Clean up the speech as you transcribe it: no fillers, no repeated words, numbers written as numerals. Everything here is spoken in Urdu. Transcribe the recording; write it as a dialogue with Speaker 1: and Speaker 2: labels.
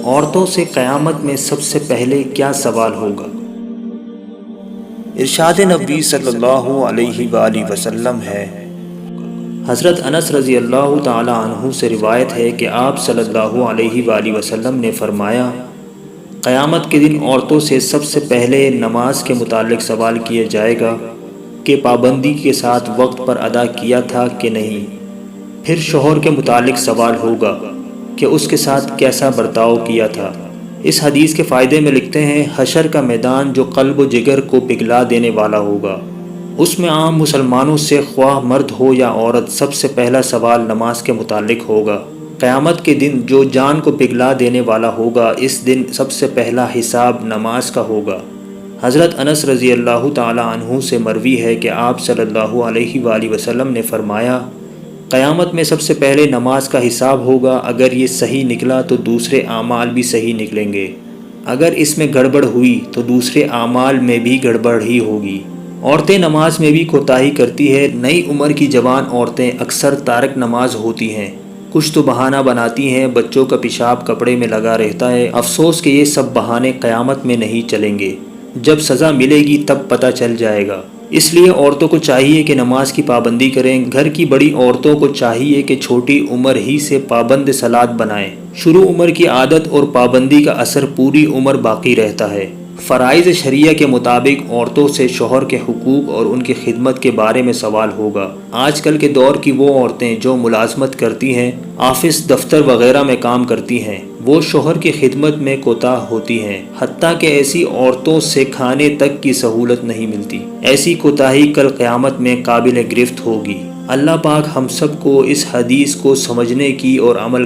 Speaker 1: عورتوں سے قیامت میں سب سے پہلے کیا سوال ہوگا؟
Speaker 2: ارشاد نبی صلی اللہ علیہ وآلہ وسلم ہے،
Speaker 1: حضرت انس رضی اللہ تعالی عنہ سے روایت ہے کہ آپ صلی اللہ علیہ وآلہ وسلم نے فرمایا، قیامت کے دن عورتوں سے سب سے پہلے نماز کے متعلق سوال کیا جائے گا کہ پابندی کے ساتھ وقت پر ادا کیا تھا کہ نہیں۔ پھر شوہر کے متعلق سوال ہوگا کہ اس کے ساتھ کیسا برتاؤ کیا تھا۔ اس حدیث کے فائدے میں لکھتے ہیں، حشر کا میدان جو قلب و جگر کو پگھلا دینے والا ہوگا، اس میں عام مسلمانوں سے خواہ مرد ہو یا عورت سب سے پہلا سوال نماز کے متعلق ہوگا۔ قیامت کے دن جو جان کو پگھلا دینے والا ہوگا، اس دن سب سے پہلا حساب نماز کا ہوگا۔ حضرت انس رضی اللہ تعالی عنہ سے مروی ہے کہ آپ صلی اللہ علیہ وآلہ وسلم نے فرمایا، قیامت میں سب سے پہلے نماز کا حساب ہوگا، اگر یہ صحیح نکلا تو دوسرے اعمال بھی صحیح نکلیں گے، اگر اس میں گڑبڑ ہوئی تو دوسرے اعمال میں بھی گڑبڑ ہی ہوگی۔ عورتیں نماز میں بھی کوتاہی کرتی ہے۔ نئی عمر کی جوان عورتیں اکثر تارک نماز ہوتی ہیں، کچھ تو بہانہ بناتی ہیں، بچوں کا پیشاب کپڑے میں لگا رہتا ہے۔ افسوس کہ یہ سب بہانے قیامت میں نہیں چلیں گے، جب سزا ملے گی تب پتہ چل جائے گا۔ اس لیے عورتوں کو چاہیے کہ نماز کی پابندی کریں۔ گھر کی بڑی عورتوں کو چاہیے کہ چھوٹی عمر ہی سے پابند صلاۃ بنائیں۔ شروع عمر کی عادت اور پابندی کا اثر پوری عمر باقی رہتا ہے۔ فرائض شریعہ کے مطابق عورتوں سے شوہر کے حقوق اور ان کی خدمت کے بارے میں سوال ہوگا۔ آج کل کے دور کی وہ عورتیں جو ملازمت کرتی ہیں، آفس دفتر وغیرہ میں کام کرتی ہیں، وہ شوہر کی خدمت میں کوتاہ ہوتی ہیں، حتیٰ کہ ایسی عورتوں سے کھانے تک کی سہولت نہیں ملتی۔ ایسی کوتاہی کل قیامت میں قابل گرفت ہوگی۔ اللہ پاک ہم سب کو اس حدیث کو سمجھنے کی اور عمل